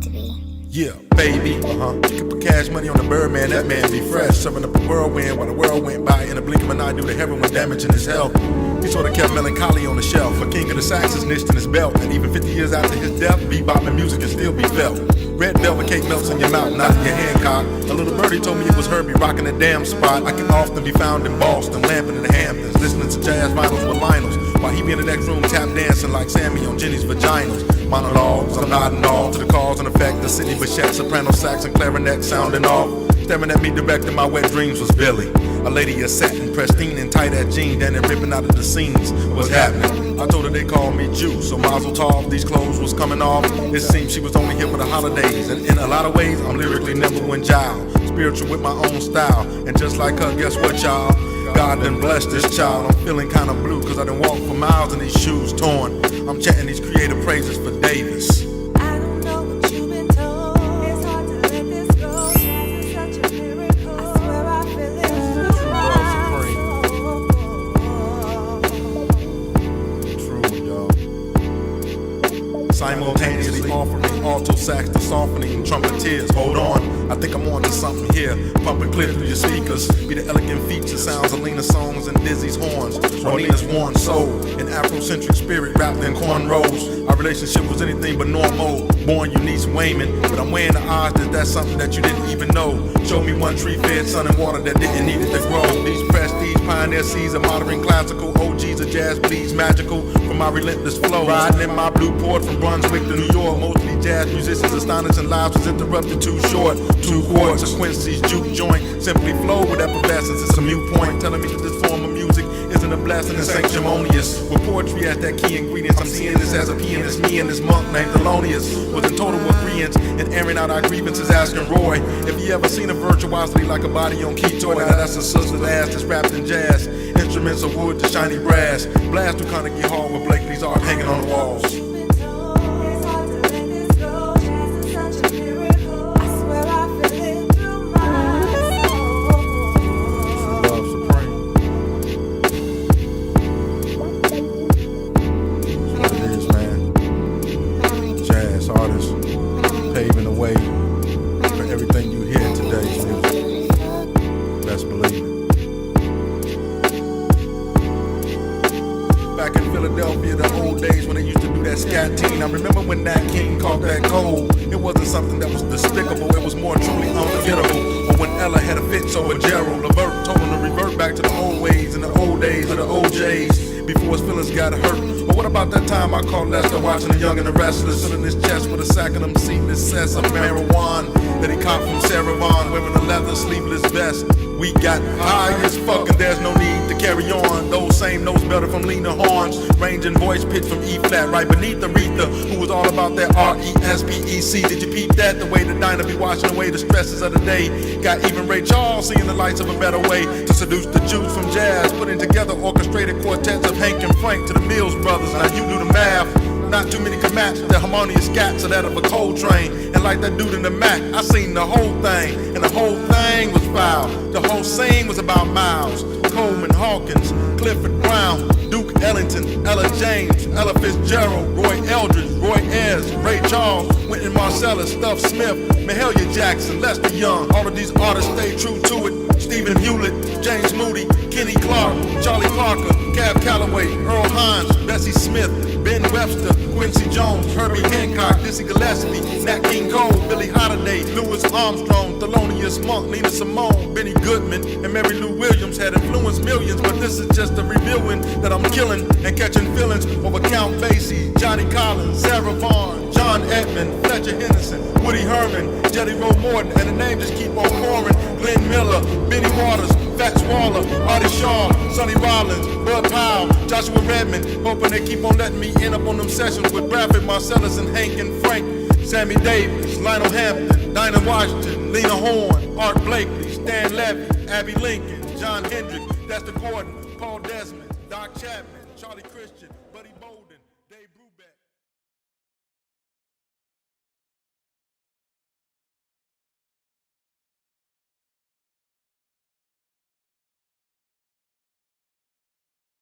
to be. Yeah, baby, You can put cash money on the Birdman, that man be fresh. Serving up a whirlwind while the world went by. In a blink of an eye, do the heroin damaging his health. He sorta kept melancholy on the shelf. A king of the Saxons niched in his belt. And even 50 years after his death, bebop and music can still be felt. Red velvet cake melts in your mouth, not in your Hancock. A little birdie told me it was Herbie rocking the damn spot. I can often be found in Boston, lamping in the Hamptons, listening to jazz vinyls with Lionels, while he be in the next room tap dancing like Sammy on Jenny's vaginas. Monologues, I'm nodding off to the cause and effect of Sidney Bechet, soprano sax and clarinet sounding off. Staring at me directing my wet dreams was Billy, a lady of satin, pristine and tight at jeans, and then ripping out of the scenes. What's happening? I told her they called me Jew, so Mazel Tov, these clothes was coming off. It seemed she was only here for the holidays, and in a lot of ways, I'm lyrically number one child. Spiritual with my own style, and just like her, guess what, y'all? God done blessed this child. I'm feeling kinda blue, cause I done walked for miles in these shoes torn. I'm chanting these creative praises for Davis. I don't know what you've been told. It's hard to let this go. Jazz is such a miracle. I swear I feel it. True, y'all. Simultaneously offering alto sax to softening trumpeteers. Hold on, I think I'm on to something here. Pumping clear through your speakers. Be the elegant feature sounds of Lena's songs and Dizzy's horns. Rolina's worn soul, an Afrocentric spirit wrapped in cornrows. Our relationship was anything but normal. Born Eunice Wayman, but I'm weighing the odds that that's something that you didn't even know. Show me one tree fed sun and water that didn't need it to grow. These prestige pioneer seeds of modern classical OGs of jazz bleeds magical from my relentless flow. Riding in my blue port from Brunswick to New York. Mostly jazz musicians astonishing lives was interrupted too short. 2 quarts of Quincy's juke joint simply flow with effervescence. It's a mute point telling me that this form of music isn't a blessing, it's sanctimonious. With poetry as that key ingredient, I'm seeing this as a pianist. Me and this monk named Thelonious was in total agreement in airing out our grievances, asking Roy if he ever seen a virtuosity like a body on keyboard. Now that's a sister's ass that's wrapped in jazz. Instruments of wood to shiny brass. Blast through Carnegie Hall with Blakely's art hanging on the walls. Artists paving the way for everything you hear in today's music. Best believe it. Back in Philadelphia, the old days when they used to do that scat teen, I remember when Nat King caught that gold. It wasn't something that was despicable, it was more truly unforgettable. Or when Ella had a fit, so with Gerald Levert told him to revert back to the old ways in the old days of the OJs. Before his feelings got hurt. Or what about that time I caught Lester watching the Young and the Restless, sitting in his chest with a sack of them seedless cess of marijuana that he caught from Sarah Vaughan, wearing a leather sleeveless vest. We got high as fuck and there's no need to carry on. Those same notes better from Lena Horns, range and voice pitch from E flat right beneath Aretha, who was all about that R-E-S-P-E-C. Did you peep that? The way the diner be washing away the stresses of the day. Got even Ray Charles seeing the lights of a better way to seduce the Jews from jazz, putting together orchestrated quartets of Hank and Frank to the Mills Brothers. Now you do the math. Not too many can match the harmonious scats of that of a Coltrane. And like that dude in the Mac, I seen the whole thing, and the whole thing was foul. The whole scene was about Miles, Coleman Hawkins, Clifford Brown, Duke Ellington, Ella James, Ella Fitzgerald, Roy Eldridge, Roy Ayers, Ray Charles, Wynton Marsalis, Stuff Smith, Mahalia Jackson, Lester Young. All of these artists stay true to it. Stephen Hewlett, James Moody, Kenny Clark, Charlie Parker, Cab Calloway, Earl Hines, Bessie Smith, Ben Webster, Quincy Jones, Herbie Hancock, Dizzy Gillespie, Nat King Cole, Billie Holiday, Louis Armstrong, Thelonious Monk, Nina Simone, Benny Goodman, and Mary Lou Williams had influenced millions. But this is just a revealing that I'm killing and catching feelings over Count Basie, Johnny Collins, Sarah Vaughan, John Edmond, Fletcher Henderson, Woody Herman, Jelly Roll Morton, and the names just keep on pouring. Glenn Miller, Benny Waters, Fats Waller, Artie Shaw, Sonny Rollins, Bud Powell, Joshua Redmond, hoping they keep on letting me end up on them sessions with Bradford Marcellus and Hank and Frank, Sammy Davis, Lionel Hampton, Dinah Washington, Lena Horne, Art Blakely, Stan Levy, Abby Lincoln, John Hendricks, Dexter Gordon, Paul Desmond, Doc Chapman, Charlie Christian,